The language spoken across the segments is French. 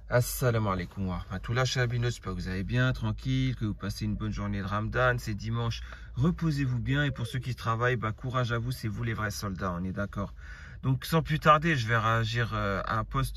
Assalamu alaikum wa rahmatullah, chabino, j'espère que vous allez bien, tranquille, que vous passez une bonne journée de Ramadan, c'est dimanche, reposez-vous bien et pour ceux qui travaillent, courage à vous, c'est vous les vrais soldats, on est d'accord. Donc sans plus tarder, je vais réagir à un post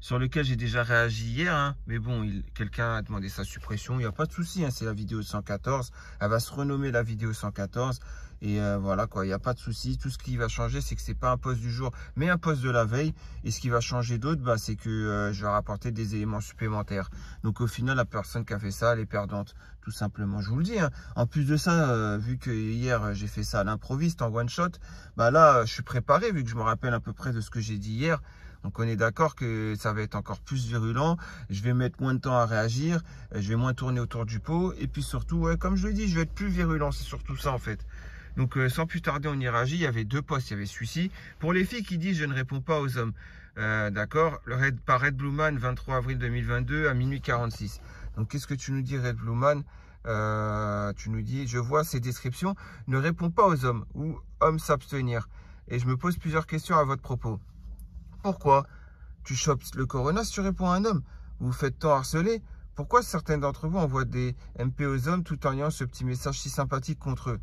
sur lequel j'ai déjà réagi hier, mais bon, quelqu'un a demandé sa suppression, il n'y a pas de souci, c'est la vidéo 114, elle va se renommer la vidéo 114, et voilà quoi, il n'y a pas de souci. Tout ce qui va changer, c'est que c'est pas un post du jour, mais un post de la veille, et ce qui va changer d'autre, c'est que je vais rapporter des éléments supplémentaires. Donc au final, la personne qui a fait ça, elle est perdante, tout simplement, je vous le dis. En plus de ça, vu que hier, j'ai fait ça à l'improviste, en one shot, là, je suis préparé, vu que je me rappelle à peu près de ce que j'ai dit hier. Donc on est d'accord que ça va être encore plus virulent, je vais mettre moins de temps à réagir, je vais moins tourner autour du pot, et puis surtout, comme je le dis, je vais être plus virulent, c'est surtout ça en fait. Donc sans plus tarder, on y réagit. Il y avait deux posts, il y avait celui-ci. Pour les filles qui disent je ne réponds pas aux hommes, d'accord, par Red Blue Man, 23 avril 2022 à minuit 46. Donc qu'est-ce que tu nous dis, Red Blue Man? Tu nous dis, je vois ces descriptions, ne réponds pas aux hommes ou hommes s'abstenir. Et je me pose plusieurs questions à votre propos. Pourquoi tu chopes le corona si tu réponds à un homme? Vous vous faites tant harceler? Pourquoi certains d'entre vous envoient des MP aux hommes tout en ayant ce petit message si sympathique contre eux?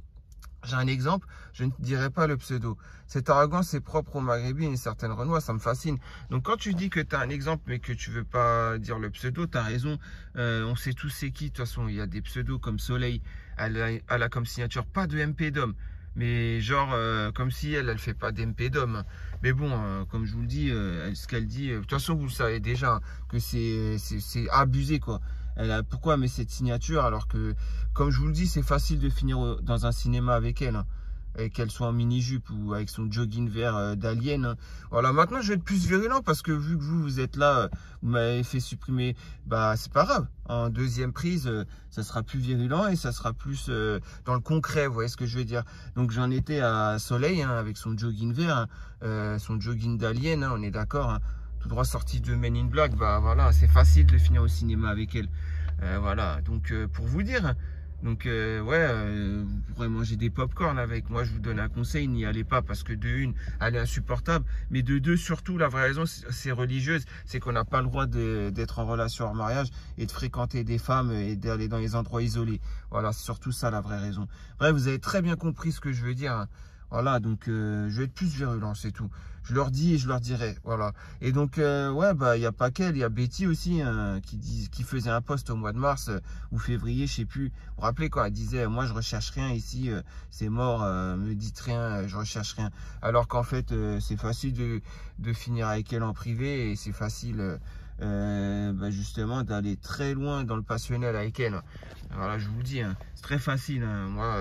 J'ai un exemple, je ne dirai pas le pseudo. Cette arrogance est propre au Maghrébin et une certaine Renoir, ça me fascine. Donc quand tu dis que tu as un exemple mais que tu veux pas dire le pseudo, tu as raison. On sait tous c'est qui. De toute façon, il y a des pseudos comme Soleil. Elle a comme signature pas de MP d'homme. Mais genre, comme si elle fait pas d'MP d'homme. Mais bon, comme je vous le dis, ce qu'elle dit, de toute façon, vous le savez déjà, que c'est abusé, quoi. Pourquoi elle met cette signature alors que, comme je vous le dis, c'est facile de finir dans un cinéma avec elle, et qu'elle soit en mini-jupe ou avec son jogging vert d'alien. Voilà, maintenant je vais être plus virulent parce que vu que vous êtes là, vous m'avez fait supprimer, c'est pas grave. En deuxième prise, ça sera plus virulent et ça sera plus dans le concret, vous voyez ce que je veux dire. Donc j'en étais à Soleil avec son jogging vert, son jogging d'alien, on est d'accord, tout droit sorti de Men in Black, voilà, c'est facile de finir au cinéma avec elle. Voilà, donc pour vous dire, donc vous pourrez manger des pop-corn avec moi, je vous donne un conseil, n'y allez pas parce que de une, elle est insupportable, mais de deux, surtout, la vraie raison, c'est religieuse, c'est qu'on n'a pas le droit d'être en relation hors mariage et de fréquenter des femmes et d'aller dans les endroits isolés. Voilà, c'est surtout ça la vraie raison. Bref, vous avez très bien compris ce que je veux dire. Voilà, donc je vais être plus virulent, c'est tout. Je leur dis et je leur dirai, voilà. Et donc, il n'y a pas qu'elle, il y a Betty aussi, qui faisait un post au mois de mars ou février, je sais plus. Vous vous rappelez quand elle disait, moi je recherche rien ici, c'est mort, me dites rien, je recherche rien. Alors qu'en fait, c'est facile de finir avec elle en privé et c'est facile justement d'aller très loin dans le passionnel avec elle. Voilà, je vous le dis, c'est très facile, moi...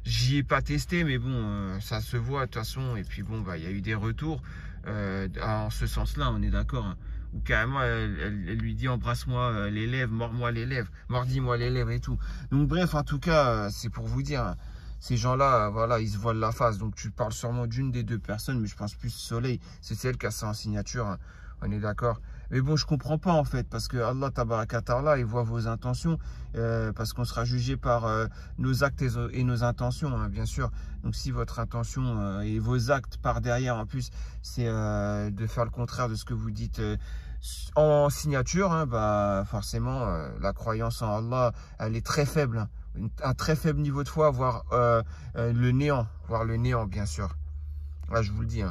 J'y ai pas testé, mais bon, ça se voit de toute façon. Et puis bon, il y a eu des retours en ce sens-là, on est d'accord. Où carrément, elle lui dit embrasse-moi les lèvres, mords-moi les lèvres, mordis-moi les lèvres et tout. Donc bref, en tout cas, c'est pour vous dire, ces gens-là, voilà, ils se voilent la face. Donc tu parles sûrement d'une des deux personnes, mais je pense plus Soleil, c'est celle qui a ça en signature. On est d'accord. Mais bon, je comprends pas en fait, parce que Allah Tabarakatarla, il voit vos intentions, parce qu'on sera jugé par nos actes et nos intentions, bien sûr. Donc si votre intention et vos actes par derrière, en plus, c'est de faire le contraire de ce que vous dites en signature, forcément, la croyance en Allah, elle est très faible. Un très faible niveau de foi, voire le néant, bien sûr. Là, je vous le dis.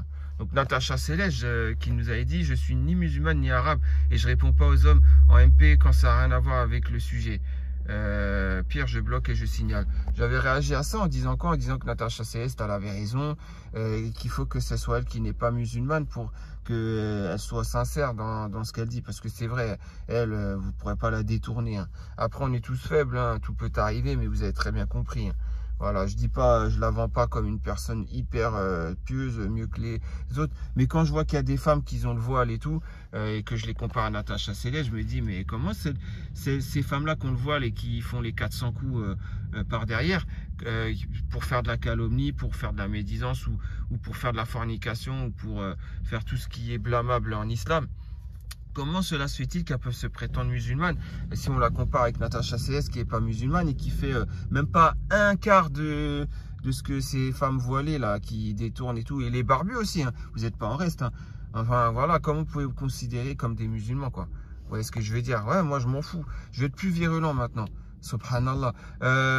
Donc Natacha Célège qui nous avait dit je suis ni musulmane ni arabe et je réponds pas aux hommes en MP quand ça n'a rien à voir avec le sujet. Pire, je bloque et je signale. J'avais réagi à ça en disant quoi? En disant que Natacha Céleste elle avait raison, qu'il faut que ce soit elle qui n'est pas musulmane pour qu'elle soit sincère dans ce qu'elle dit, parce que c'est vrai, elle, vous ne pourrez pas la détourner. Après, on est tous faibles, tout peut arriver, mais vous avez très bien compris. Voilà, je dis pas, je la vends pas comme une personne hyper pieuse, mieux que les autres. Mais quand je vois qu'il y a des femmes qui ont le voile et tout, et que je les compare à Natacha Céleste, je me dis, mais comment ces femmes-là qui ont le voile et qui font les 400 coups par derrière, pour faire de la calomnie, pour faire de la médisance, ou pour faire de la fornication, ou pour faire tout ce qui est blâmable en islam. Comment cela se fait-il qu'elle peut se prétendre musulmane? Et si on la compare avec Natacha Céleste qui n'est pas musulmane et qui fait même pas un quart de ce que ces femmes voilées là qui détournent et tout, et les barbus aussi, vous n'êtes pas en reste. Enfin voilà, comment vous pouvez vous considérer comme des musulmans quoi? Vous voyez ce que je veux dire? Ouais, moi je m'en fous. Je vais être plus virulent maintenant. Subhanallah.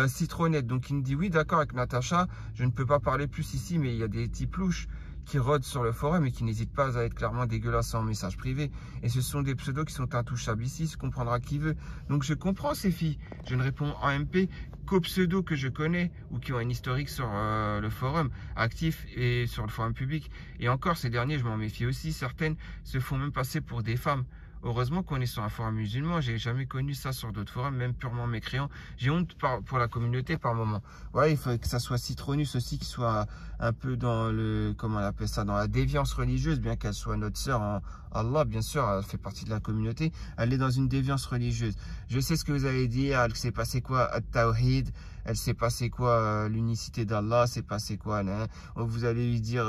Citronnette, donc il me dit oui, d'accord avec Natacha, je ne peux pas parler plus ici, mais il y a des types louches qui rôdent sur le forum et qui n'hésitent pas à être clairement dégueulasses en message privé. Et ce sont des pseudos qui sont intouchables ici, se comprendra qui veut. Donc je comprends ces filles. Je ne réponds en MP qu'aux pseudos que je connais ou qui ont un historique sur le forum actif et sur le forum public. Et encore, ces derniers, je m'en méfie aussi. Certaines se font même passer pour des femmes. Heureusement qu'on est sur un forum musulman, j'ai jamais connu ça sur d'autres forums, même purement mécréants. J'ai honte pour la communauté par moment. Ouais, il faut que ça soit Citronus aussi, qui soit un peu dans le, comment on appelle ça, dans la déviance religieuse, bien qu'elle soit notre sœur en Allah, bien sûr, elle fait partie de la communauté, elle est dans une déviance religieuse. Je sais ce que vous allez dire, elle s'est passé quoi, At-Tawhid, elle s'est passé quoi, l'unicité d'Allah, c'est passé quoi, hein? Vous allez lui dire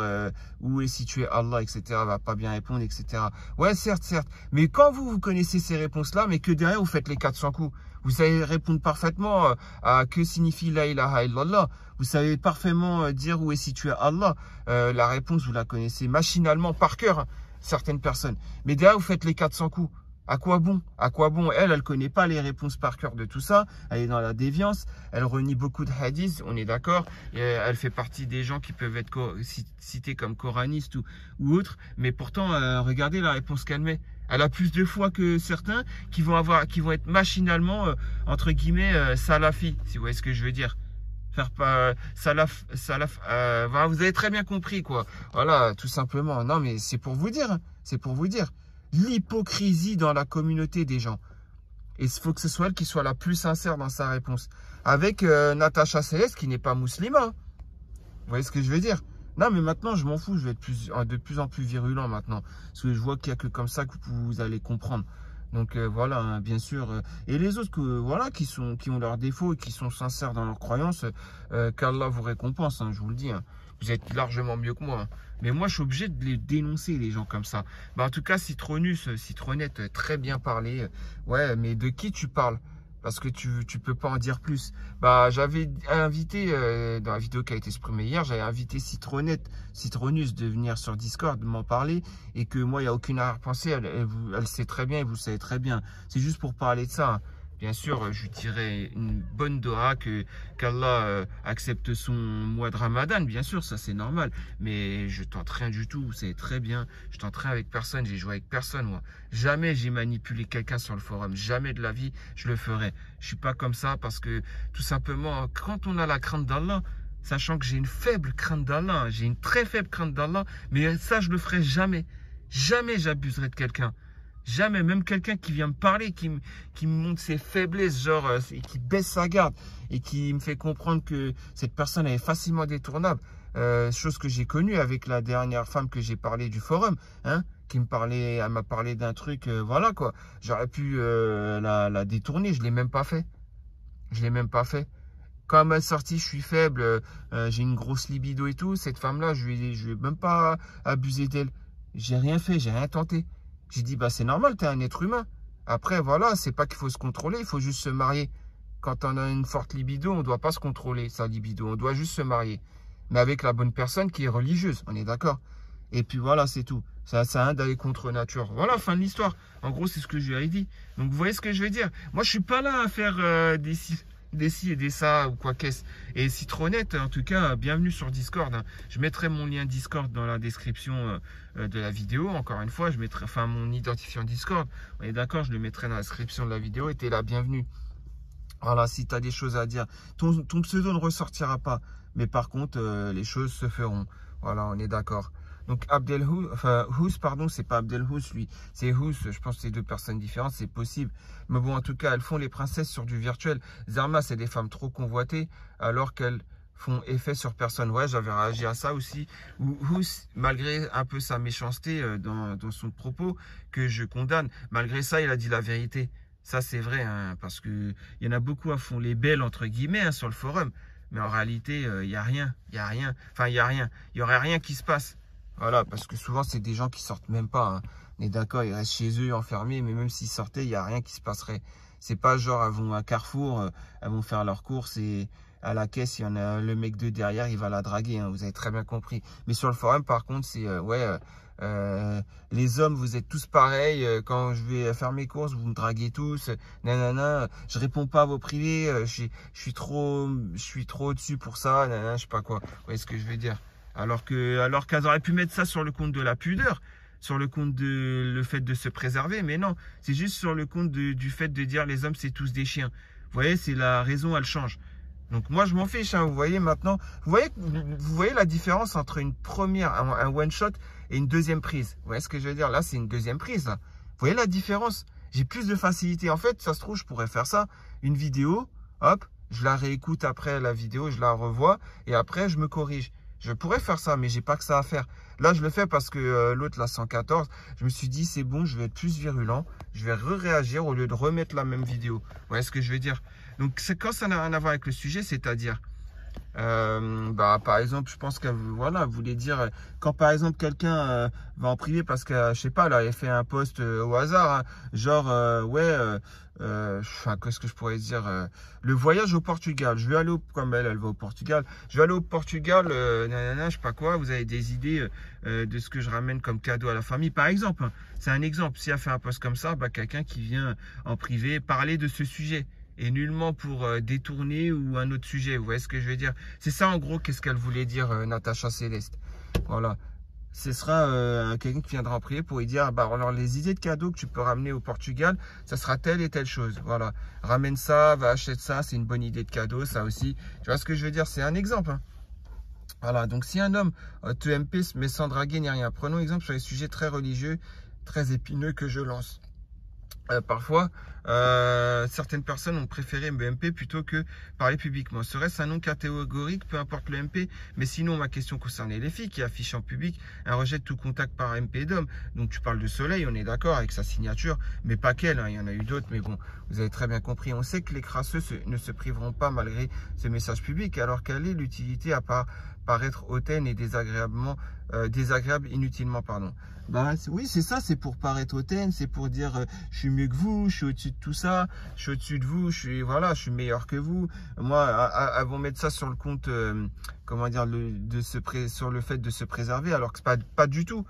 où est situé Allah, etc. Elle va pas bien répondre, etc. Ouais, certes, certes. Mais quand vous connaissez ces réponses-là, mais que derrière vous faites les 400 coups, vous savez répondre parfaitement à que signifie la ilaha illallah. Vous savez parfaitement dire où est situé Allah. La réponse, vous la connaissez machinalement par cœur, hein, certaines personnes. Mais derrière, vous faites les 400 coups. À quoi bon? À quoi bon? Elle connaît pas les réponses par cœur de tout ça. Elle est dans la déviance. Elle renie beaucoup de hadiths, on est d'accord. Elle fait partie des gens qui peuvent être cités comme coranistes ou autres. Mais pourtant, regardez la réponse qu'elle met. Elle a plus de foi que certains qui vont être machinalement, entre guillemets, salafis, si vous voyez ce que je veux dire. Faire pas vous avez très bien compris, quoi. Voilà, tout simplement. Non, mais c'est pour vous dire, hein. C'est pour vous dire. L'hypocrisie dans la communauté des gens. Et il faut que ce soit elle qui soit la plus sincère dans sa réponse. Avec Natacha Céleste, qui n'est pas musulmane. Vous voyez ce que je veux dire? Non, mais maintenant, je m'en fous. Je vais être de plus en plus virulent maintenant. Parce que je vois qu'il n'y a que comme ça que vous allez comprendre. Donc voilà, hein, bien sûr. Et les autres voilà, qui ont leurs défauts et qui sont sincères dans leurs croyances, qu'Allah vous récompense, hein, je vous le dis. Hein. Vous êtes largement mieux que moi. Hein. Mais moi, je suis obligé de les dénoncer, les gens comme ça. Bah, en tout cas, Citronnette, très bien parlé. Ouais, mais de qui tu parles? Parce que tu peux pas en dire plus. Bah, j'avais invité, dans la vidéo qui a été exprimée hier, j'avais invité Citronus de venir sur Discord, de m'en parler. Et que moi, il n'y a aucune arrière-pensée. Elle sait très bien et vous savez très bien. C'est juste pour parler de ça. Hein. Bien sûr, je lui dirais une bonne doha, qu'Allah accepte son mois de Ramadan, bien sûr, ça c'est normal. Mais je tente rien du tout, vous savez très bien. Je tente rien avec personne, j'ai joué avec personne, moi. Jamais j'ai manipulé quelqu'un sur le forum, jamais de la vie je le ferai. Je suis pas comme ça parce que, tout simplement, quand on a la crainte d'Allah, sachant que j'ai une faible crainte d'Allah, j'ai une très faible crainte d'Allah, mais ça je le ferai jamais. Jamais j'abuserai de quelqu'un. Jamais, même quelqu'un qui vient me parler, qui me montre ses faiblesses, genre, et qui baisse sa garde, et qui me fait comprendre que cette personne est facilement détournable. Chose que j'ai connue avec la dernière femme que j'ai parlé du forum, hein, elle m'a parlé d'un truc, voilà quoi. J'aurais pu la détourner, je l'ai même pas fait. Je l'ai même pas fait. Quand elle m'a sorti, je suis faible, j'ai une grosse libido et tout, cette femme-là, je vais même pas abuser d'elle. J'ai rien fait, j'ai rien tenté. J'ai dit, bah c'est normal, t'es un être humain. Après, voilà, c'est pas qu'il faut se contrôler, il faut juste se marier. Quand on a une forte libido, on ne doit pas se contrôler sa libido, on doit juste se marier. Mais avec la bonne personne qui est religieuse, on est d'accord. Et puis voilà, c'est tout. Ça sert à rien d'aller contre nature. Voilà, fin de l'histoire. En gros, c'est ce que je lui ai dit. Donc vous voyez ce que je veux dire. Moi, je suis pas là à faire des ci et des ça ou quoi qu'est-ce. Et Citronnette, en tout cas, bienvenue sur Discord. Hein. Je mettrai mon lien Discord dans la description de la vidéo. Encore une fois, je mettrai mon identifiant Discord. On est d'accord, je le mettrai dans la description de la vidéo. Et t'es la bienvenue. Voilà, si tu as des choses à dire. Ton pseudo ne ressortira pas. Mais par contre, les choses se feront. Voilà, on est d'accord. Donc Hous, pardon, c'est pas Abdelhous lui, c'est Hous, je pense que c'est deux personnes différentes, c'est possible. Mais bon, en tout cas, elles font les princesses sur du virtuel. Zerma, c'est des femmes trop convoitées, alors qu'elles font effet sur personne. Ouais, j'avais réagi à ça aussi. Hous, malgré un peu sa méchanceté dans son propos, que je condamne, malgré ça, il a dit la vérité. Ça, c'est vrai, hein, parce que il y en a beaucoup à font les belles, entre guillemets, hein, sur le forum. Mais en réalité, il n'y a rien, Enfin, il n'y a rien. Il n'y aurait rien qui se passe. Voilà, parce que souvent, c'est des gens qui sortent même pas. Hein. On est d'accord, ils restent chez eux enfermés, mais même s'ils sortaient, il n'y a rien qui se passerait. C'est pas genre, elles vont à Carrefour, elles vont faire leurs courses et à la caisse, il y en a le mec de derrière, il va la draguer. Hein, vous avez très bien compris. Mais sur le forum, par contre, c'est, les hommes, vous êtes tous pareils. Quand je vais faire mes courses, vous me draguez tous. Nanana, je réponds pas à vos privés. Je suis trop au-dessus pour ça. Nanana, je sais pas quoi. Vous voyez ce que je veux dire? Alors qu'elles auraient pu mettre ça sur le compte de la pudeur, sur le compte de le fait de se préserver. Mais non, c'est juste sur le compte du fait de dire les hommes, c'est tous des chiens. Vous voyez, c'est la raison, elle change. Donc moi je m'en fiche, hein, vous voyez maintenant, vous voyez la différence entre une première, un one shot et une deuxième prise. Vous voyez ce que je veux dire? Là c'est une deuxième prise là. Vous voyez la différence? J'ai plus de facilité. En fait, ça se trouve, je pourrais faire ça, une vidéo, hop, je la réécoute après la vidéo, je la revois et après je me corrige. Je pourrais faire ça, mais j'ai pas que ça à faire. Là, je le fais parce que l'autre, la 114, je me suis dit, c'est bon, je vais être plus virulent. Je vais réagir au lieu de remettre la même vidéo. Vous voyez ce que je veux dire? Donc, c'est quand ça n'a rien à voir avec le sujet, c'est-à-dire, par exemple, je pense qu'elle voilà, voulait dire, quand par exemple, quelqu'un va en privé parce que, je sais pas, là, elle fait un post au hasard, hein, genre, qu'est-ce que je pourrais dire, le voyage au Portugal, je vais aller comme elle va au Portugal, je vais aller au Portugal, nanana, je sais pas quoi, vous avez des idées de ce que je ramène comme cadeau à la famille, par exemple, hein, c'est un exemple, si elle fait un post comme ça, quelqu'un qui vient en privé parler de ce sujet, et nullement pour détourner ou un autre sujet, vous voyez ce que je veux dire? C'est ça en gros, qu'est-ce qu'elle voulait dire, Natacha Céleste, voilà. Ce sera quelqu'un qui viendra en prier pour lui dire, alors les idées de cadeaux que tu peux ramener au Portugal, ça sera telle et telle chose. Voilà, ramène ça, va acheter ça, c'est une bonne idée de cadeau, ça aussi. Tu vois ce que je veux dire? C'est un exemple. Hein. Voilà, donc si un homme te MP mais sans draguer ni rien, prenons exemple sur les sujets très religieux, très épineux que je lance. Parfois, certaines personnes ont préféré me MP plutôt que parler publiquement. Serait-ce un non catégorique, peu importe le MP? Mais sinon, ma question concernait les filles qui affichent en public un rejet de tout contact par MP d'homme. Donc tu parles de Soleil, on est d'accord avec sa signature, mais pas qu'elle, hein, il y en a eu d'autres, mais bon, vous avez très bien compris. On sait que les crasseux ne se priveront pas malgré ce message public, alors quelle est l'utilité à part paraître hautaine et désagréable inutilement, pardon. Oui, c'est ça, c'est pour paraître hautaine, c'est pour dire je suis mieux que vous, je suis au-dessus de tout ça, je suis au-dessus de vous, je suis meilleur que vous. Moi, elles vont mettre ça sur le compte, comment dire, sur le fait de se préserver, alors que c'est pas du tout.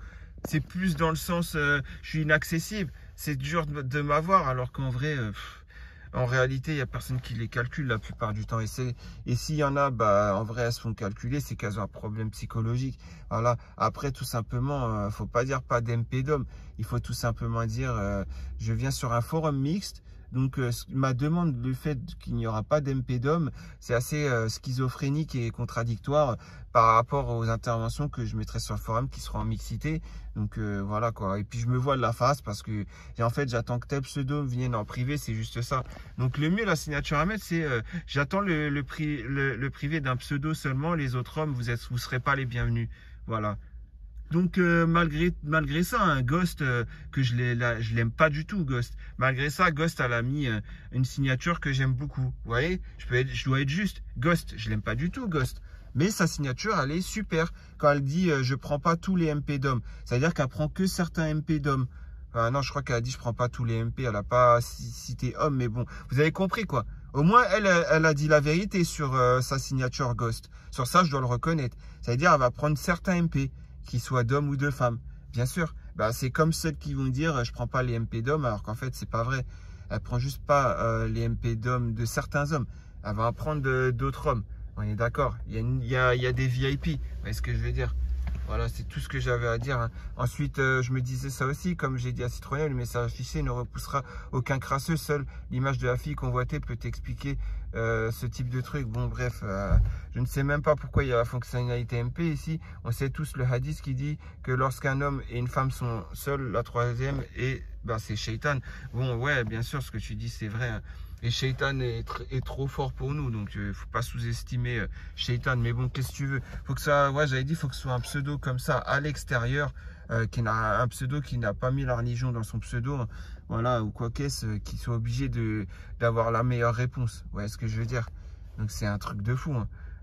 C'est plus dans le sens je suis inaccessible, c'est dur de m'avoir, alors qu'en vrai, en réalité, il n'y a personne qui les calcule la plupart du temps. Et s'il y en a, en vrai, elles se font calculer, c'est qu'elles ont un problème psychologique. Voilà. Après, tout simplement, faut pas dire pas d'MP d'homme. Il faut tout simplement dire, je viens sur un forum mixte. Donc, ma demande, le fait qu'il n'y aura pas d'MP d'homme, c'est assez schizophrénique et contradictoire par rapport aux interventions que je mettrai sur le forum qui seront en mixité. Donc, voilà quoi. Et puis, je me voile la face parce que, en fait, j'attends que tel pseudo vienne en privé, c'est juste ça. Donc, le mieux, la signature à mettre, c'est j'attends le privé d'un pseudo seulement. Les autres hommes, vous serez pas les bienvenus. Voilà. Donc malgré ça, un Ghost que je l'aime pas du tout, Ghost. Malgré ça, Ghost elle a mis une signature que j'aime beaucoup. Vous voyez, je dois être juste. Ghost, je l'aime pas du tout, Ghost. Mais sa signature, elle est super. Quand elle dit je prends pas tous les MP d'hommes, c'est-à-dire qu'elle prend que certains MP d'hommes. Enfin, non, je crois qu'elle a dit je prends pas tous les MP. Elle a pas cité homme, mais bon, vous avez compris quoi. Au moins, elle a dit la vérité sur sa signature Ghost. Sur ça, je dois le reconnaître. C'est-à-dire, elle va prendre certains MP. Qu'ils soient d'hommes ou de femmes, bien sûr. C'est comme celles qui vont dire je prends pas les MP d'hommes, alors qu'en fait c'est pas vrai. Elle prend juste pas les MP d'hommes de certains hommes. Elle va en prendre d'autres hommes. On est d'accord. Il y a des VIP. Vous voyez ce que je veux dire? Voilà, c'est tout ce que j'avais à dire. Hein. Ensuite, je me disais ça aussi, comme j'ai dit à Citronnier, le message affiché ne repoussera aucun crasseux. Seule l'image de la fille convoitée peut t'expliquer ce type de truc. Bon, bref, je ne sais même pas pourquoi il y a la fonctionnalité MP ici. On sait tous le hadith qui dit que lorsqu'un homme et une femme sont seuls, la troisième est, c'est Shaitan. Bon, ouais, bien sûr, ce que tu dis, c'est vrai. Hein. Et Shaitan est trop fort pour nous, donc il ne faut pas sous-estimer Shaitan. Mais bon, qu'est-ce que tu veux? Faut que ça, ouais, j'avais dit, faut que ce soit un pseudo comme ça à l'extérieur, un pseudo qui n'a pas mis la religion dans son pseudo, hein, voilà, ou quoi qu'est-ce, qui soit obligé d'avoir la meilleure réponse. Vous voyez ce que je veux dire? Donc c'est un truc de fou.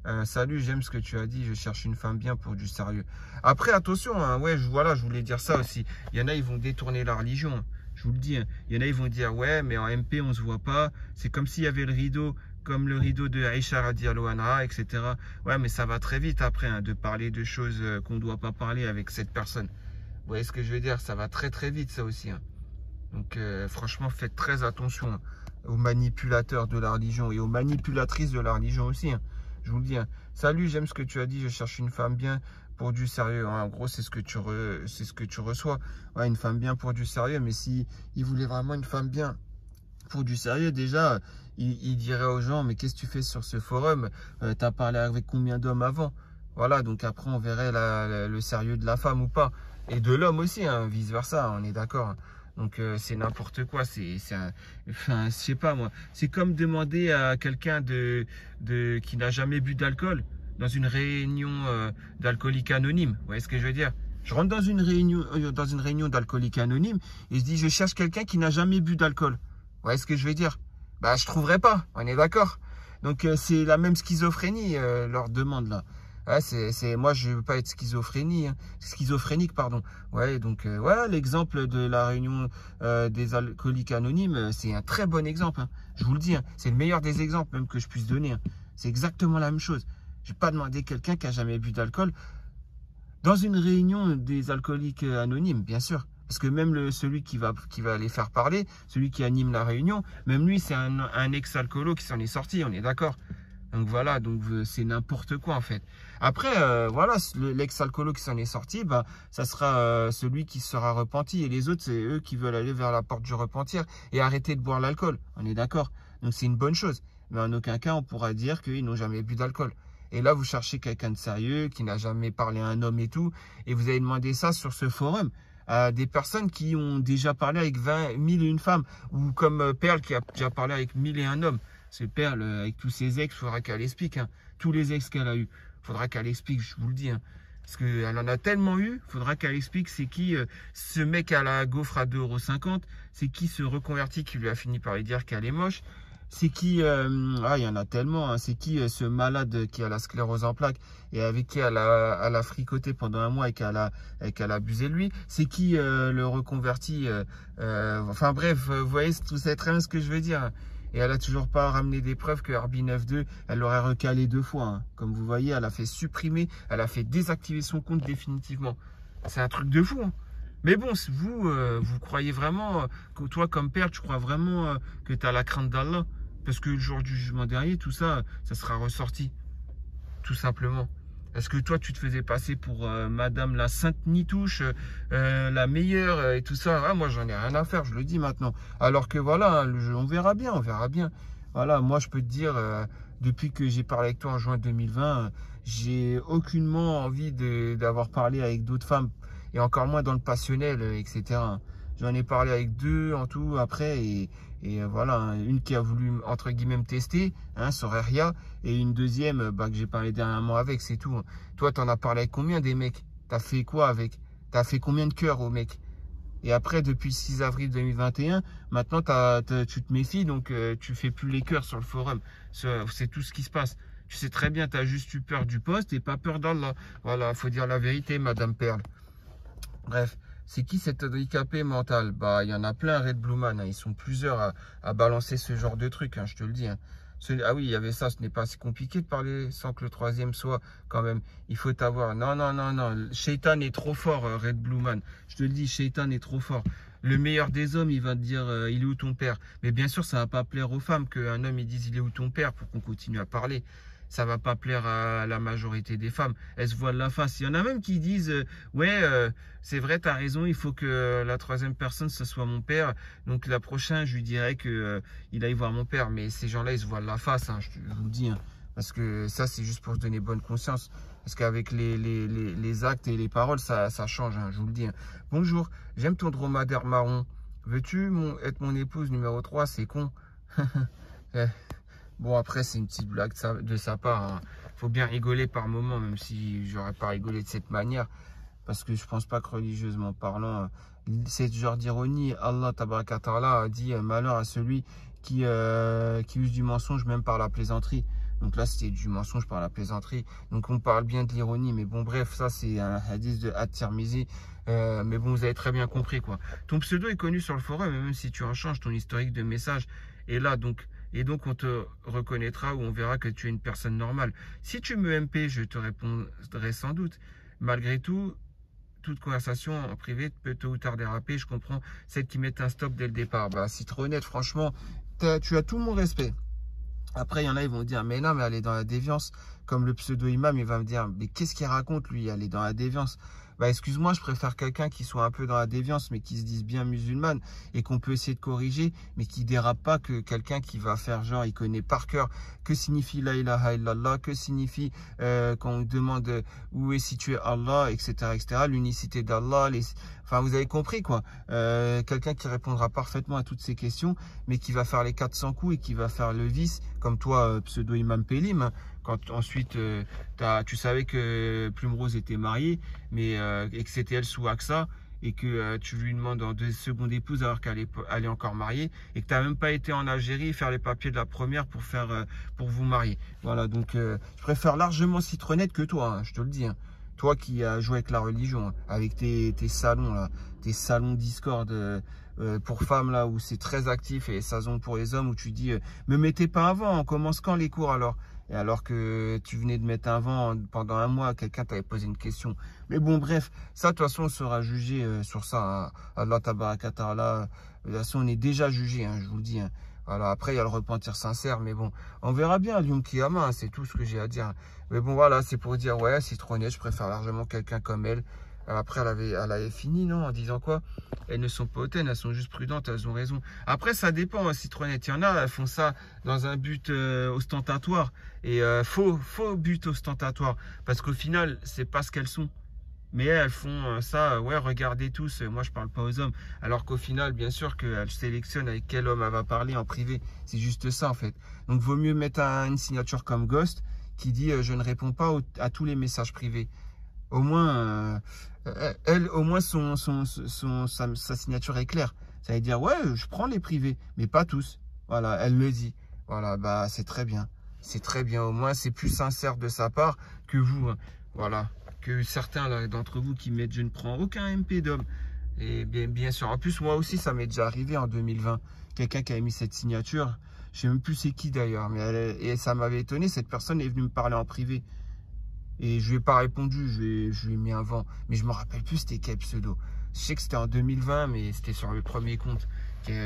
Hein. Salut, j'aime ce que tu as dit, je cherche une femme bien pour du sérieux. Après, attention, hein, ouais, voilà, je voulais dire ça aussi. Il y en a, ils vont détourner la religion. Hein. Je vous le dis, hein. Il y en a, ils vont dire, ouais, mais en MP, on ne se voit pas. C'est comme s'il y avait le rideau, comme le rideau de Aïcha radiallahu anha, etc. Ouais, mais ça va très vite après, hein, de parler de choses qu'on ne doit pas parler avec cette personne. Vous voyez ce que je veux dire? Ça va très très vite ça aussi, hein. Donc franchement, faites très attention, hein, aux manipulateurs de la religion et aux manipulatrices de la religion aussi, hein. Je vous le dis, hein. Salut, j'aime ce que tu as dit, je cherche une femme bien pour du sérieux, hein. En gros, c'est ce que tu reçois. Ouais, une femme bien pour du sérieux, mais si il voulait vraiment une femme bien pour du sérieux, déjà, il dirait aux gens, mais qu'est-ce que tu fais sur ce forum? T'as parlé avec combien d'hommes avant? Voilà, donc après, on verrait le sérieux de la femme ou pas. Et de l'homme aussi, hein, vice-versa, on est d'accord, hein. Donc, c'est n'importe quoi. Enfin, je sais pas, moi. C'est comme demander à quelqu'un qui n'a jamais bu d'alcool dans une réunion d'alcooliques anonymes. Vous voyez ce que je veux dire? Je rentre dans une réunion d'alcooliques anonymes et je dis, je cherche quelqu'un qui n'a jamais bu d'alcool. Vous voyez ce que je veux dire? Bah, je trouverai pas, on est d'accord. Donc, c'est la même schizophrénie, leur demande là. Ouais, moi, je veux pas être schizophrénique, pardon. Ouais, donc, voilà, l'exemple de la réunion des alcooliques anonymes, c'est un très bon exemple, hein. Je vous le dis, hein, c'est le meilleur des exemples même que je puisse donner, hein. C'est exactement la même chose. Je vais pas demander quelqu'un qui a jamais bu d'alcool dans une réunion des alcooliques anonymes, bien sûr. Parce que même celui qui va les faire parler, celui qui anime la réunion, même lui, c'est un ex-alcoolo qui s'en est sorti, on est d'accord. Donc voilà, donc c'est n'importe quoi en fait. Après, voilà, l'ex-alcoolo qui s'en est sorti, bah, ça sera celui qui sera repenti. Et les autres, c'est eux qui veulent aller vers la porte du repentir et arrêter de boire l'alcool. On est d'accord. Donc c'est une bonne chose. Mais en aucun cas, on pourra dire qu'ils n'ont jamais bu d'alcool. Et là, vous cherchez quelqu'un de sérieux, qui n'a jamais parlé à un homme et tout. Et vous avez demandé ça sur ce forum à des personnes qui ont déjà parlé avec 1000 et une femmes. Ou comme Perle qui a déjà parlé avec 1000 et un hommes. C'est Perle, avec tous ses ex, il faudra qu'elle explique, hein. Tous les ex qu'elle a eu, il faudra qu'elle explique, je vous le dis, hein. Parce qu'elle en a tellement eu, il faudra qu'elle explique c'est qui ce mec à la gaufre à 2,50 €, c'est qui ce reconverti qui lui a fini par lui dire qu'elle est moche, c'est qui, il y en a tellement, hein. C'est qui ce malade qui a la sclérose en plaques et avec qui elle a fricoté pendant un mois et qu'elle a abusé de lui, c'est qui le reconverti, enfin bref, vous voyez, tout c'est très bien ce que je veux dire, hein. Et elle a toujours pas ramené des preuves que Arbi 9.2, elle l'aurait recalé 2 fois, hein. Comme vous voyez, elle a fait supprimer, elle a fait désactiver son compte définitivement. C'est un truc de fou, hein. Mais bon, vous croyez vraiment, que toi comme père, tu crois vraiment que tu as la crainte d'Allah? Parce que le jour du jugement dernier, tout ça, ça sera ressorti. Tout simplement. Est-ce que toi, tu te faisais passer pour Madame la Sainte Nitouche, la meilleure et tout ça? Ah, moi, j'en ai rien à faire, je le dis maintenant. Alors que voilà, hein, on verra bien, on verra bien. Voilà, moi, je peux te dire, depuis que j'ai parlé avec toi en juin 2020, j'ai aucunement envie d'avoir parlé avec d'autres femmes, et encore moins dans le passionnel, etc. J'en ai parlé avec 2 en tout après, et voilà, hein, une qui a voulu, entre guillemets, me tester, hein, Soreria, et une deuxième bah, que j'ai parlé dernièrement avec, c'est tout, hein. Toi, t'en as parlé avec combien des mecs? T'as fait quoi avec? T'as fait combien de cœurs aux mecs? Et après, depuis le 6 avril 2021, maintenant, tu te méfies, donc tu fais plus les cœurs sur le forum. C'est tout ce qui se passe. Tu sais très bien, tu as juste eu peur du poste et pas peur d'Allah. Voilà, faut dire la vérité, Madame Perle. Bref. C'est qui cet handicapé mental? Bah, il y en a plein, Red Blue Man, hein. Ils sont plusieurs à balancer ce genre de truc, hein, je te le dis, hein. Ah oui, il y avait ça, ce n'est pas si compliqué de parler sans que le troisième soit quand même. Il faut t'avoir. Non, non, non, non. Shaitan est trop fort, Red Blue Man. Je te le dis, Shaitan est trop fort. Le meilleur des hommes, il va te dire il est où ton père? Mais bien sûr, ça va pas plaire aux femmes qu'un homme il dise il est où ton père pour qu'on continue à parler. Ça va pas plaire à la majorité des femmes. Elles se voilent la face. Il y en a même qui disent ouais, c'est vrai, tu as raison, il faut que la troisième personne, ce soit mon père. Donc la prochaine, je lui dirais que il aille voir mon père. Mais ces gens-là, ils se voilent la face, hein, je vous le dis, hein. Parce que ça, c'est juste pour se donner bonne conscience. Parce qu'avec les actes et les paroles, ça change, hein, je vous le dis, hein. Bonjour, j'aime ton dromadaire marron. Veux-tu être mon épouse numéro 3? C'est con. Bon, après, c'est une petite blague de sa part, hein. Faut bien rigoler par moment, même si j'aurais pas rigolé de cette manière. Parce que je pense pas que religieusement parlant, c'est ce genre d'ironie. Allah Tabaraka Ta'ala a dit malheur à celui qui use du mensonge, même par la plaisanterie. Donc là, c'était du mensonge par la plaisanterie. Donc on parle bien de l'ironie. Mais bon, bref, ça, c'est un hadith de At-Tirmizi. Mais bon, vous avez très bien compris, quoi. Ton pseudo est connu sur le forum, et même si tu en changes, ton historique de messages est là. Et donc, on te reconnaîtra ou on verra que tu es une personne normale. Si tu me MP, je te répondrai sans doute. Malgré tout, toute conversation en privé peut tôt ou tard déraper. Je comprends celles qui mettent un stop dès le départ. Bah, Citronnette, franchement, tu as tout mon respect. Après, il y en a, ils vont dire, mais non, mais elle est dans la déviance. Comme le pseudo-imam, il va me dire, mais qu'est-ce qu'il raconte, lui? Elle est dans la déviance. Bah, excuse-moi, je préfère quelqu'un qui soit un peu dans la déviance, mais qui se dise bien musulmane et qu'on peut essayer de corriger, mais qui dérape pas, que quelqu'un qui va faire genre, il connaît par cœur que signifie la ilaha illallah, que signifie quand on demande où est situé Allah, etc., l'unicité d'Allah, enfin, vous avez compris, quoi. Quelqu'un qui répondra parfaitement à toutes ces questions, mais qui va faire les 400 coups et qui va faire le vice, comme toi, pseudo-imam Pélim, hein. Quand ensuite, tu savais que Plume Rose était mariée, mais et que c'était elle sous AXA, et que tu lui demandes en seconde épouse alors qu'elle est encore mariée, et que tu n'as même pas été en Algérie faire les papiers de la première pour vous marier. Voilà, donc je préfère largement Citronnette que toi, hein, je te le dis. Hein. Toi qui as joué avec la religion, hein, avec tes salons là, tes salons Discord pour femmes là où c'est très actif, et salons pour les hommes où tu dis me mettez pas un vent, on commence quand les cours alors? Et alors que tu venais de mettre un vent pendant un mois, quelqu'un t'avait posé une question. Mais bon, bref, ça, de toute façon, on sera jugé sur ça. Hein. Allah tabaraka ta'ala. De toute façon, on est déjà jugé, hein, je vous le dis. Hein. Voilà, après, il y a le repentir sincère, mais bon, on verra bien, Lyoum Kiyama, hein, c'est tout ce que j'ai à dire. Mais bon, voilà, c'est pour dire, ouais, Citronnette, je préfère largement quelqu'un comme elle. Après, elle avait fini, non? En disant quoi? Elles ne sont pas hautaines, elles sont juste prudentes, elles ont raison. Après, ça dépend, hein, Citronnette. Il y en a, elles font ça dans un but ostentatoire. Et faux but ostentatoire. Parce qu'au final, c'est pas ce qu'elles sont. Mais elles font ça, ouais, regardez tous, moi je parle pas aux hommes. Alors qu'au final, bien sûr qu'elles sélectionnent avec quel homme elle va parler en privé. C'est juste ça, en fait. Donc, vaut mieux mettre une signature comme Ghost qui dit je ne réponds pas à tous les messages privés. Au moins, elle, au moins sa signature est claire. Ça veut dire, ouais, je prends les privés, mais pas tous. Voilà, elle le dit. Voilà, bah c'est très bien. C'est très bien. Au moins, c'est plus sincère de sa part que vous. Hein. Voilà, que certains d'entre vous qui mettent, je ne prends aucun MP d'homme. Et bien sûr, en plus, moi aussi, ça m'est déjà arrivé en 2020. Quelqu'un qui a mis cette signature, je sais même plus c'est qui d'ailleurs, mais et ça m'avait étonné. Cette personne est venue me parler en privé. Et je lui ai pas répondu, je lui ai mis un vent. Mais je me rappelle plus c'était quel pseudo. Je sais que c'était en 2020, mais c'était sur le premier compte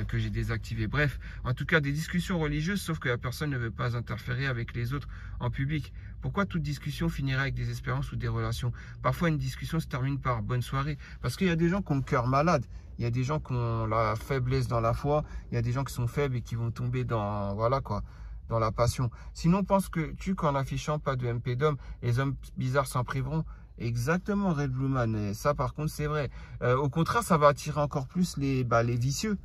que j'ai désactivé. Bref, en tout cas, des discussions religieuses, sauf que la personne ne veut pas interférer avec les autres en public. Pourquoi toute discussion finirait avec des espérances ou des relations? Parfois, une discussion se termine par bonne soirée. Parce qu'il y a des gens qui ont le cœur malade. Il y a des gens qui ont la faiblesse dans la foi. Il y a des gens qui sont faibles et qui vont tomber dans... Voilà quoi. Dans la passion. Sinon, pense que qu'en affichant pas de MP d'homme, les hommes bizarres s'en priveront. Exactement, Red Blue Man. Et ça, par contre, c'est vrai. Au contraire, ça va attirer encore plus les vicieux.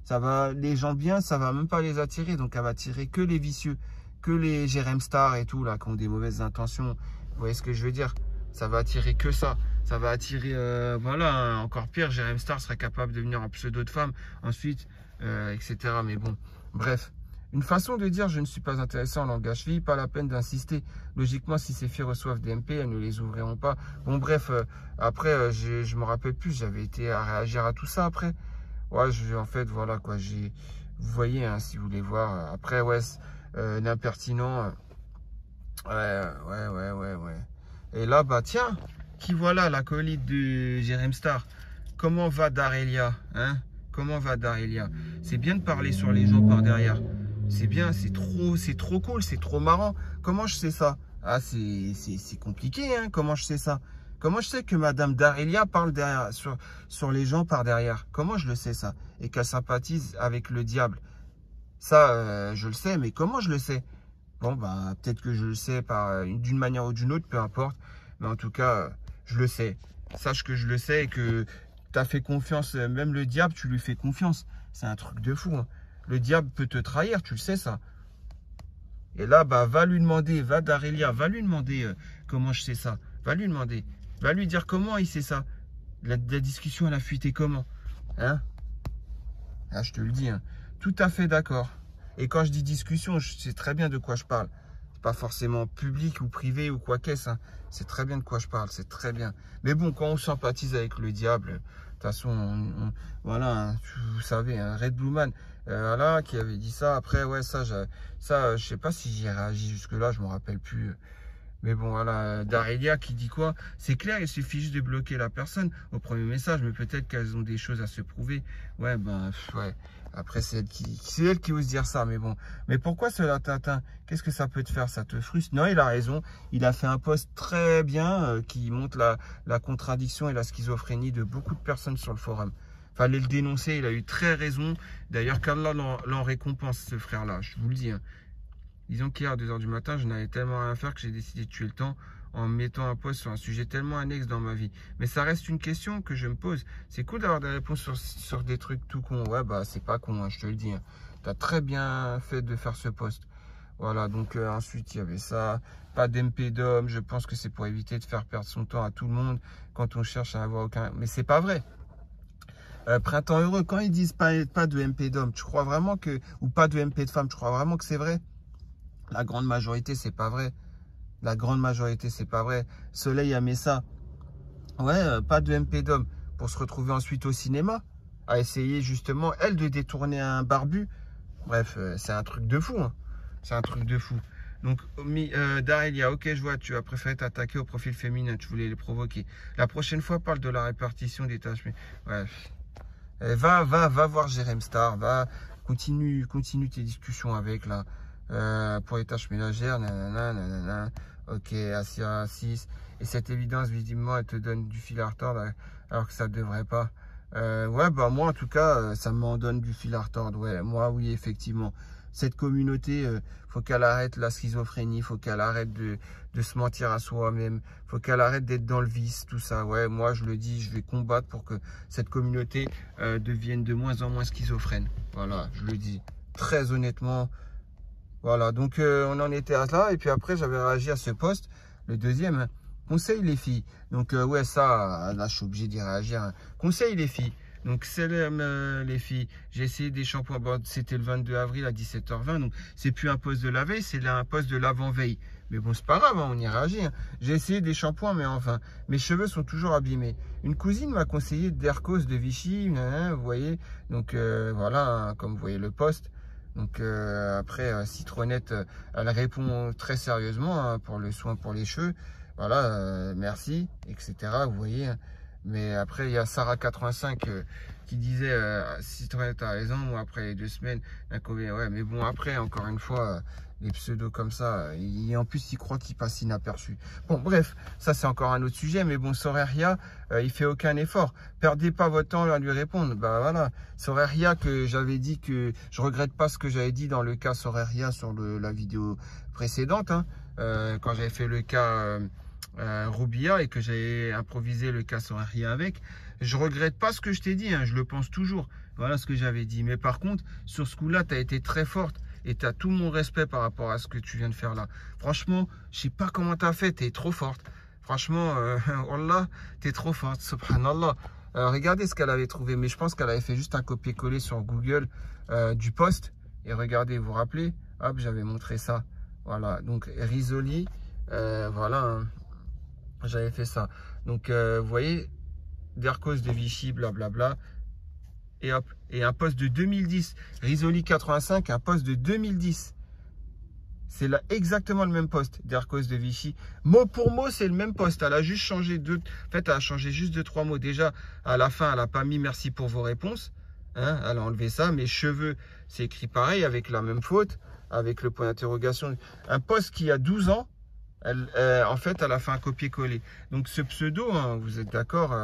Ça va, les gens bien, ça va même pas les attirer. Donc, elle va attirer que les vicieux, que les Jérém Star et tout, là, qui ont des mauvaises intentions. Vous voyez ce que je veux dire? Ça va attirer que ça. Ça va attirer, voilà, hein, encore pire. Jérém Star serait capable de venir en pseudo de femme, ensuite, etc. Mais bon, bref. Une façon de dire je ne suis pas intéressé en langage fille, pas la peine d'insister. Logiquement, si ces filles reçoivent des MP, elles ne les ouvriront pas. Bon, bref, après, je me rappelle plus, j'avais été à réagir à tout ça après. Ouais, en fait, voilà quoi, vous voyez, hein, si vous voulez voir. Après, ouais, l'impertinent. Ouais. Et là, bah tiens, qui voilà, l'acolyte de Jérém Star. Comment va Darelia, hein? Comment va Darelia? C'est bien de parler sur les gens par derrière. C'est bien, c'est trop cool, c'est trop marrant. Comment je sais ça? Ah, c'est compliqué, hein? Comment je sais ça? Comment je sais que Madame Darelia parle derrière, sur les gens par derrière? Comment je le sais ça? Et qu'elle sympathise avec le diable? Ça, je le sais, mais comment je le sais? Bon, bah, peut-être que je le sais d'une manière ou d'une autre, peu importe. Mais en tout cas, je le sais. Sache que je le sais et que tu as fait confiance, même le diable, tu lui fais confiance. C'est un truc de fou, hein. Le diable peut te trahir, tu le sais ça. Et là, bah, va lui demander, va Darelia, va lui demander comment je sais ça. Va lui demander. Va lui dire comment il sait ça. La discussion, elle a fuité comment? Hein? Ah, je te le dis, hein. Tout à fait d'accord. Et quand je dis discussion, je sais très bien de quoi je parle. C'est pas forcément public ou privé ou quoi qu'est-ce. Hein. C'est très bien de quoi je parle, c'est très bien. Mais bon, quand on sympathise avec le diable, de toute façon, voilà, hein, vous savez, hein, Red Blue Man, voilà, qui avait dit ça. Après, ouais, ça, je sais pas si j'y ai réagi jusque-là, je me rappelle plus. Mais bon, voilà, Darelia qui dit quoi? C'est clair, il suffit juste de bloquer la personne au premier message, mais peut-être qu'elles ont des choses à se prouver. Ouais, ben, ouais. Après, c'est elle qui ose dire ça, mais bon. Mais pourquoi cela t'atteint? Qu'est-ce que ça peut te faire? Ça te frustre? Non, il a raison. Il a fait un post très bien qui montre la contradiction et la schizophrénie de beaucoup de personnes sur le forum. Fallait le dénoncer, il a eu très raison. D'ailleurs, qu'Allah l'en récompense, ce frère-là, je vous le dis. Hein. Disons qu'hier à 2 h du matin, je n'avais tellement rien à faire que j'ai décidé de tuer le temps en mettant un post sur un sujet tellement annexe dans ma vie. Mais ça reste une question que je me pose. C'est cool d'avoir des réponses sur des trucs tout cons. Ouais, bah c'est pas con, hein, je te le dis. Hein. Tu as très bien fait de faire ce post. Voilà, donc ensuite il y avait ça. Pas d'MP d'homme, je pense que c'est pour éviter de faire perdre son temps à tout le monde quand on cherche à avoir aucun... Mais c'est pas vrai. Printemps heureux, quand ils disent pas de MP d'homme, tu crois vraiment que... Ou pas de MP de femme, tu crois vraiment que c'est vrai? La grande majorité, c'est pas vrai. La grande majorité, c'est pas vrai. Soleil a mis ça. Ouais, pas de MP d'homme. Pour se retrouver ensuite au cinéma. À essayer justement, elle, de détourner un barbu. Bref, c'est un truc de fou. Hein. C'est un truc de fou. Donc, Darelia, ok, je vois, tu as préféré t'attaquer au profil féminin. Tu voulais les provoquer. La prochaine fois, parle de la répartition des tâches. Mais, bref. Va voir Jérém Star. Va, continue tes discussions avec, là. Pour les tâches ménagères, nanana. Ok, à 6. Et cette évidence, visiblement, elle te donne du fil à retordre alors que ça ne devrait pas. Ouais, bah moi, en tout cas, ça m'en donne du fil à retordre. Ouais, moi, oui, effectivement. Cette communauté, faut qu'elle arrête la schizophrénie, faut qu'elle arrête de se mentir à soi-même, faut qu'elle arrête d'être dans le vice, tout ça. Ouais, moi, je le dis, je vais combattre pour que cette communauté devienne de moins en moins schizophrène. Voilà, je le dis. Très honnêtement. Voilà, donc on en était à là. Et puis après, j'avais réagi à ce post, le deuxième. Hein. Conseil les filles. Donc ouais, ça, là, je suis obligé d'y réagir. Hein. Conseil les filles. Donc salam les filles. J'ai essayé des shampoings. Bon, c'était le 22 avril à 17 h 20. Donc c'est plus un post de la veille, c'est un post de l'avant-veille. Mais bon, c'est pas grave, hein, on y réagit. Hein. J'ai essayé des shampoings, mais enfin, mes cheveux sont toujours abîmés. Une cousine m'a conseillé Dercos de Vichy, vous voyez. Donc voilà, hein, comme vous voyez le post. Donc après, Citronnette, elle répond très sérieusement hein, pour le soin pour les cheveux. Voilà, merci, etc. Vous voyez. Hein. Mais après, il y a Sarah85 qui disait Citronnette a raison. Moi, après les 2 semaines, ouais, mais bon, après, encore une fois, les pseudos comme ça, en plus, il croit qu'il passe inaperçu. Bon, bref, ça, c'est encore un autre sujet. Mais bon, Soreria, il fait aucun effort. Perdez pas votre temps à lui répondre. Bah voilà, Soreria, que j'avais dit que je regrette pas ce que j'avais dit dans le cas Soreria sur la vidéo précédente. Hein, quand j'avais fait le cas... Roubia et que j'ai improvisé le cas Soreria avec, je regrette pas ce que je t'ai dit, hein, je le pense toujours, voilà ce que j'avais dit, mais par contre sur ce coup là tu as été très forte et tu as tout mon respect par rapport à ce que tu viens de faire là, franchement je sais pas comment tu as fait, tu es trop forte, franchement Wallah, tu es trop forte, subhanallah. Regardez ce qu'elle avait trouvé, mais je pense qu'elle avait fait juste un copier-coller sur Google du post, et regardez, vous vous rappelez, hop, j'avais montré ça, voilà, donc Risoli, voilà, hein. J'avais fait ça. Donc, vous voyez, Dercos de Vichy, blablabla. Et hop, et un poste de 2010. Risoli 85, un poste de 2010. C'est là exactement le même poste, Dercos de Vichy. Mot pour mot, c'est le même poste. Elle a juste changé en fait, elle a changé juste 2-3 mots. Déjà, à la fin, elle n'a pas mis merci pour vos réponses. Hein, elle a enlevé ça. Mes cheveux, c'est écrit pareil, avec la même faute, avec le point d'interrogation. Un poste qui a 12 ans. En fait, elle a fait un copier-coller. Donc, ce pseudo, hein, vous êtes d'accord,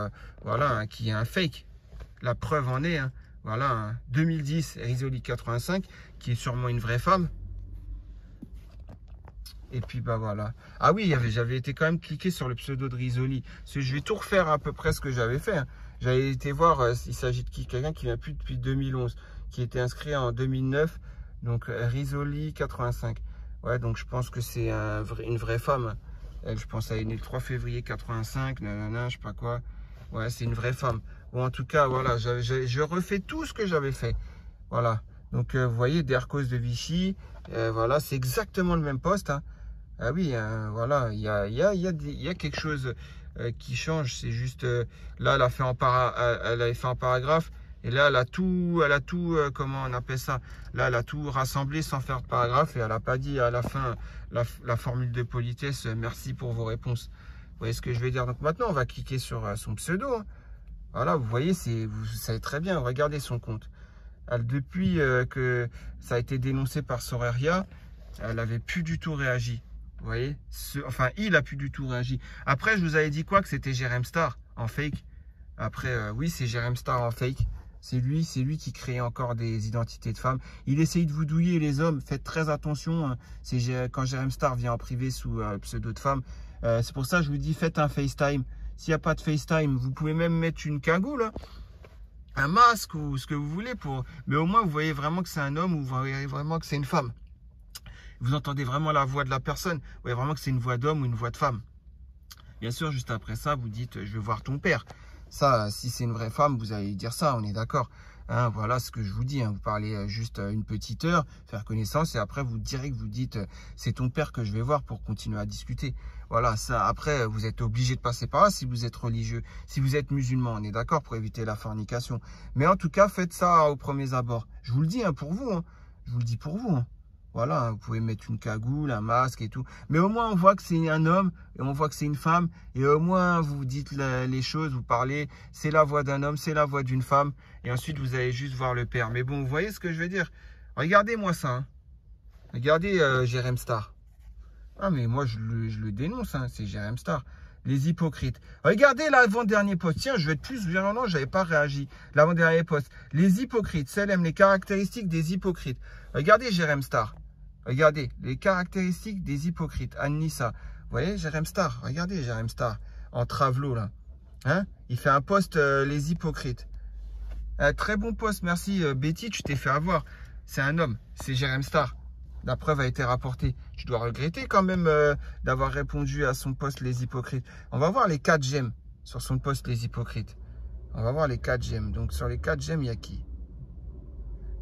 voilà, hein, qui est un fake. La preuve en est, hein, voilà, hein, 2010, Risoli 85, qui est sûrement une vraie femme. Et puis, bah voilà. Ah oui, j'avais été quand même cliqué sur le pseudo de Risoli. Parce que je vais tout refaire à peu près ce que j'avais fait. Hein. J'avais été voir, il s'agit de qui? Quelqu'un qui vient plus depuis 2011, qui était inscrit en 2009. Donc, Risoli 85. Ouais, donc je pense que c'est une vraie femme. Elle, je pense, elle est née le 3 février 85, nanana, je sais pas quoi. Ouais, c'est une vraie femme. Bon, en tout cas, voilà, je refais tout ce que j'avais fait. Voilà. Donc, vous voyez, Dercos de Vichy, voilà, c'est exactement le même poste. Hein. Ah oui, hein, voilà, il y a quelque chose qui change. C'est juste, là, elle avait fait en paragraphe. Et là, elle a tout, comment on appelle ça? Là, elle a tout rassemblé sans faire de paragraphe et elle n'a pas dit à la fin la formule de politesse, merci pour vos réponses. Vous voyez ce que je veux dire? Donc maintenant, on va cliquer sur son pseudo. Hein. Voilà, vous voyez, vous savez très bien, regardez son compte. Depuis que ça a été dénoncé par Soraya, elle n'avait plus du tout réagi. Vous voyez? Enfin, il a plus du tout réagi. Après, je vous avais dit quoi? Que c'était Jérém Star en fake. Après, oui, c'est Jérém Star en fake. C'est lui qui crée encore des identités de femmes. Il essaye de vous douiller les hommes. Faites très attention. Hein. C'est quand Jérém Star vient en privé sous pseudo de femme. C'est pour ça que je vous dis, faites un FaceTime. S'il n'y a pas de FaceTime, vous pouvez même mettre une cagoule, hein, un masque ou ce que vous voulez. Mais au moins, vous voyez vraiment que c'est un homme ou vous voyez vraiment que c'est une femme. Vous entendez vraiment la voix de la personne. Vous voyez vraiment que c'est une voix d'homme ou une voix de femme. Bien sûr, juste après ça, vous dites, je veux voir ton père. Ça, si c'est une vraie femme, vous allez dire ça, on est d'accord. Hein, voilà ce que je vous dis. Hein. Vous parlez juste une petite heure, faire connaissance, et après vous direz que vous dites c'est ton père que je vais voir pour continuer à discuter. Voilà, ça. Après, vous êtes obligé de passer par là si vous êtes religieux, si vous êtes musulman, on est d'accord, pour éviter la fornication. Mais en tout cas, faites ça aux premiers abords. Je vous le dis hein, pour vous. Hein. Je vous le dis pour vous. Hein. Voilà, vous pouvez mettre une cagoule, un masque et tout. Mais au moins, on voit que c'est un homme et on voit que c'est une femme. Et au moins, vous dites les choses, vous parlez. C'est la voix d'un homme, c'est la voix d'une femme. Et ensuite, vous allez juste voir le père. Mais bon, vous voyez ce que je veux dire? Regardez-moi ça. Hein. Regardez Jérém Star. Ah, mais moi, je le dénonce. Hein, c'est Jérém Star. Les hypocrites. Regardez l'avant-dernier post. Tiens, je vais être plus virulent, je n'avais pas réagi. L'avant-dernier post. Les hypocrites. Celle-là, les caractéristiques des hypocrites. Regardez Jérém Star. Regardez, les caractéristiques des hypocrites. Anissa. Vous voyez, Jérém Star. Regardez Jérém Star. En travelo, là. Hein? Il fait un post, les hypocrites. Un très bon post, merci. Betty, tu t'es fait avoir. C'est un homme. C'est Jérém Star. La preuve a été rapportée. Tu dois regretter quand même d'avoir répondu à son post les hypocrites. On va voir les 4 j'aime sur son post les hypocrites. On va voir les 4 j'aime. Donc sur les 4 j'aime, il y a qui?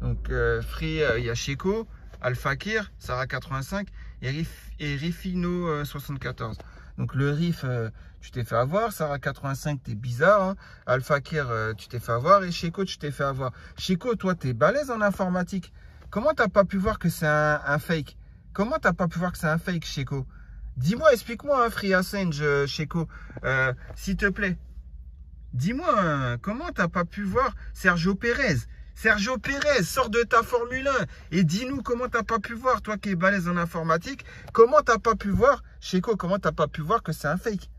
Donc Free, il y a Sheko, Al-Fakir, Sarah 85 et Rifino 74. Donc le Rif, tu t'es fait avoir. Sarah 85, t'es bizarre. Hein. Al-Fakir, tu t'es fait avoir. Et Sheko, tu t'es fait avoir. Sheko, toi, t'es balèze en informatique. Comment t'as pas pu voir que c'est un fake? Comment t'as pas pu voir que c'est un fake, Sheko? Dis-moi, explique-moi, hein, Free Assange, Sheko, s'il te plaît. Dis-moi, comment t'as pas pu voir Sergio Pérez? Sergio Pérez, sors de ta Formule 1 et dis-nous comment t'as pas pu voir, toi qui es balèze en informatique, comment t'as pas pu voir, Sheko, comment t'as pas pu voir que c'est un fake?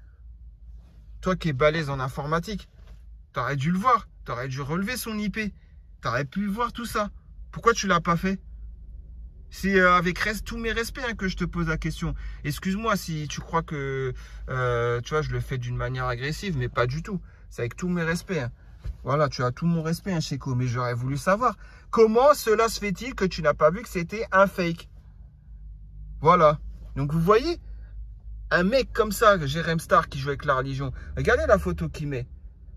Toi qui es balèze en informatique, t'aurais dû le voir, t'aurais dû relever son IP, t'aurais pu voir tout ça. Pourquoi tu l'as pas fait? C'est avec tous mes respects hein, que je te pose la question. Excuse-moi si tu crois que tu vois, je le fais d'une manière agressive, mais pas du tout. C'est avec tous mes respects. Hein. Voilà, tu as tout mon respect, hein, Sheko, mais j'aurais voulu savoir. Comment cela se fait-il que tu n'as pas vu que c'était un fake? Voilà. Donc vous voyez, un mec comme ça, Jérém Star qui joue avec la religion, regardez la photo qu'il met.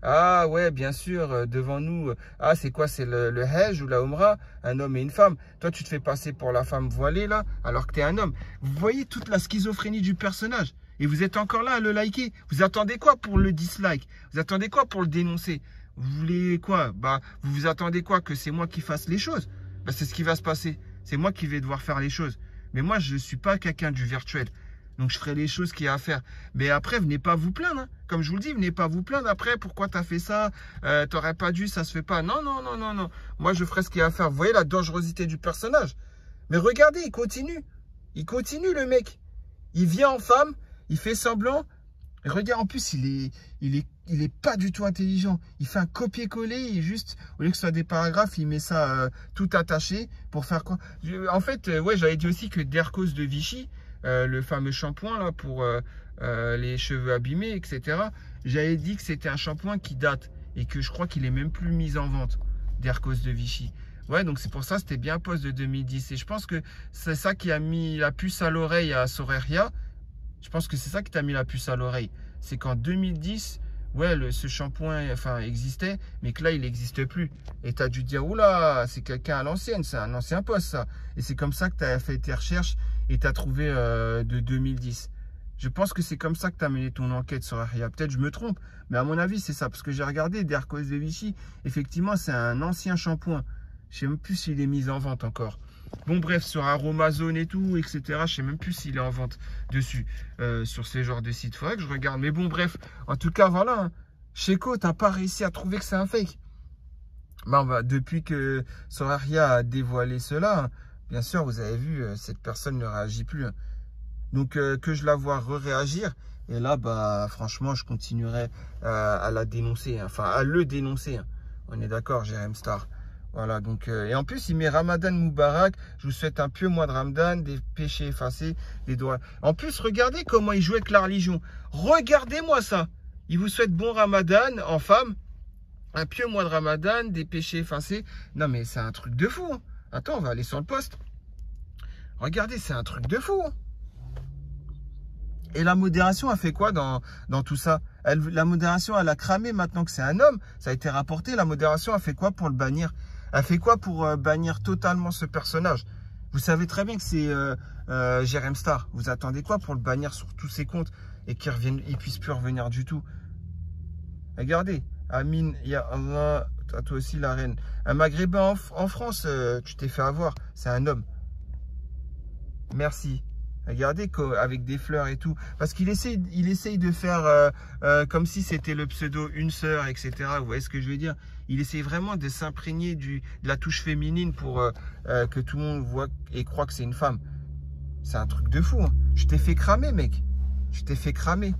Ah ouais, bien sûr, devant nous. Ah, c'est quoi? C'est le Hajj ou la Umrah? Un homme et une femme. Toi, tu te fais passer pour la femme voilée, là, alors que tu es un homme. Vous voyez toute la schizophrénie du personnage. Et vous êtes encore là à le liker. Vous attendez quoi pour le dislike? Vous attendez quoi pour le dénoncer? Vous voulez quoi? Bah, vous attendez quoi? Que c'est moi qui fasse les choses? Bah, c'est ce qui va se passer. C'est moi qui vais devoir faire les choses. Mais moi, je ne suis pas quelqu'un du virtuel. Donc, je ferai les choses qu'il y a à faire. Mais après, venez pas vous plaindre. Hein. Comme je vous le dis, venez pas vous plaindre. Après, pourquoi tu as fait ça? T'aurais pas dû, ça se fait pas. Non, non, non, non, non. Moi, je ferai ce qu'il y a à faire. Vous voyez la dangerosité du personnage? Mais regardez, il continue. Il continue, le mec. Il vient en femme. Il fait semblant. Et regarde, en plus, il est pas du tout intelligent. Il fait un copier-coller. Juste, au lieu que ce soit des paragraphes, il met ça tout attaché pour faire quoi? En fait, ouais, j'avais dit aussi que Dercos de Vichy, le fameux shampoing là pour les cheveux abîmés, etc. J'avais dit que c'était un shampoing qui date et que je crois qu'il est même plus mis en vente, Dercos de Vichy. Ouais, donc c'est pour ça, c'était bien un post de 2010. Et je pense que c'est ça qui a mis la puce à l'oreille à Soraya. Je pense que c'est ça qui t'a mis la puce à l'oreille. C'est qu'en 2010, ouais, ce shampoing enfin, existait, mais que là, il n'existe plus. Et tu as dû dire, oula, c'est quelqu'un à l'ancienne, c'est un ancien poste, ça. Et c'est comme ça que tu as fait tes recherches et tu as trouvé de 2010. Je pense que c'est comme ça que tu as mené ton enquête sur Ria. Peut-être je me trompe, mais à mon avis, c'est ça. Parce que j'ai regardé Dercos de Vichy. Effectivement, c'est un ancien shampoing. Je ne sais même plus s'il est mis en vente encore. Bon, bref, sur Aromazone et tout, etc. Je ne sais même plus s'il est en vente dessus. Sur ces genres de sites. Il faudrait que je regarde. Mais bon, bref. En tout cas, voilà. Hein. Sheco, tu n'as pas réussi à trouver que c'est un fake. Bah, depuis que Soraria a dévoilé cela, hein, bien sûr, vous avez vu, cette personne ne réagit plus. Hein. Donc, que je la vois réagir. Et là, bah, franchement, je continuerai à la dénoncer. Hein. Enfin, à le dénoncer. Hein. On est d'accord, Jérém Star. Voilà, donc, et en plus, il met Ramadan Moubarak. Je vous souhaite un pieux mois de Ramadan, des péchés effacés, des doigts. En plus, regardez comment il joue avec la religion. Regardez-moi ça. Il vous souhaite bon Ramadan en femme. Un pieux mois de Ramadan, des péchés effacés. Non, mais c'est un truc de fou. Hein. Attends, on va aller sur le poste. Regardez, c'est un truc de fou. Hein. Et la modération a fait quoi dans tout ça? La modération, elle a cramé maintenant que c'est un homme. Ça a été rapporté. La modération a fait quoi pour le bannir? Elle fait quoi pour bannir totalement ce personnage? Vous savez très bien que c'est Jérém Star. Vous attendez quoi pour le bannir sur tous ses comptes et qu'il ne puisse plus revenir du tout? Regardez. Amine, ya Allah, à toi aussi la reine. Un maghrébin en France, tu t'es fait avoir. C'est un homme. Merci. Regardez avec des fleurs et tout. Parce qu'il essaye de faire comme si c'était le pseudo une sœur, etc. Vous voyez ce que je veux dire? Il essaye vraiment de s'imprégner de la touche féminine pour que tout le monde voit et croit que c'est une femme. C'est un truc de fou. Hein. Je t'ai fait cramer, mec. Je t'ai fait cramer.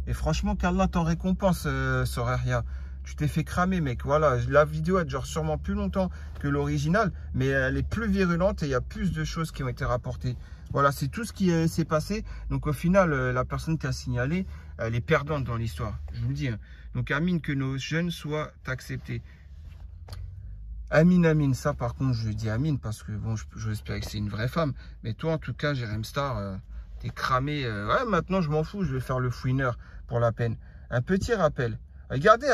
Et franchement, qu'Allah t'en récompense, Soraria. Tu t'es fait cramer, mec. Voilà, la vidéo, elle dure sûrement plus longtemps que l'original, mais elle est plus virulente et il y a plus de choses qui ont été rapportées. Voilà, c'est tout ce qui s'est passé. Donc au final, la personne qui a signalé, elle est perdante dans l'histoire. Je vous le dis. Hein. Donc Amine, que nos jeunes soient acceptés. Amine, Amine. Ça, par contre, je dis Amine parce que bon, j'espère que c'est une vraie femme. Mais toi, en tout cas, Jérém Star, t'es cramé. Ouais, maintenant, je m'en fous. Je vais faire le fouineur pour la peine. Un petit rappel. Regardez,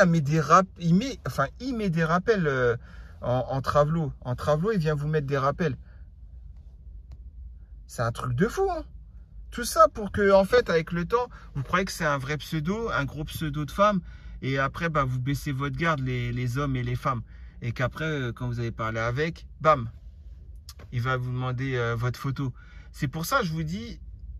il met des rappels en Travelo. En Travelo, il vient vous mettre des rappels. C'est un truc de fou, hein. Tout ça pour que, en fait, avec le temps, vous croyez que c'est un vrai pseudo, un gros pseudo de femme. Et après, bah, vous baissez votre garde, les hommes et les femmes. Et qu'après, quand vous avez parlé avec, bam, il va vous demander votre photo. C'est pour ça que je vous dis,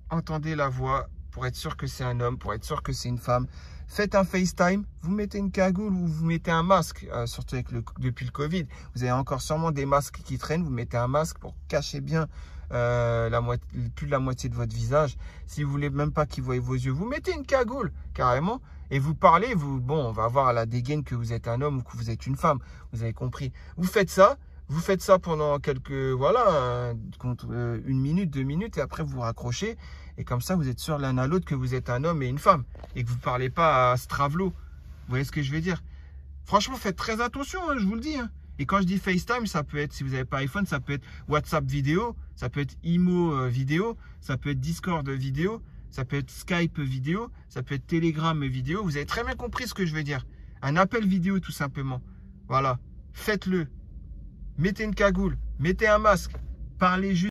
entendez la voix pour être sûr que c'est un homme, pour être sûr que c'est une femme. Faites un FaceTime, vous mettez une cagoule ou vous mettez un masque, surtout depuis le Covid. Vous avez encore sûrement des masques qui traînent, vous mettez un masque pour cacher bien plus de la moitié de votre visage. Si vous voulez même pas qu'ils voient vos yeux, vous mettez une cagoule, carrément, et vous parlez, bon, on va voir à la dégaine que vous êtes un homme ou que vous êtes une femme, vous avez compris. Vous faites ça pendant contre une minute, 2 minutes, et après vous raccrochez. Et comme ça, vous êtes sûr l'un à l'autre que vous êtes un homme et une femme. Et que vous ne parlez pas à Stravelo. Vous voyez ce que je veux dire? Franchement, faites très attention, hein, je vous le dis. Hein. Et quand je dis FaceTime, ça peut être, si vous n'avez pas iPhone, ça peut être WhatsApp vidéo, ça peut être Imo vidéo, ça peut être Discord vidéo, ça peut être Skype vidéo, ça peut être Telegram vidéo. Vous avez très bien compris ce que je veux dire. Un appel vidéo, tout simplement. Voilà. Faites-le. Mettez une cagoule. Mettez un masque. Parlez juste.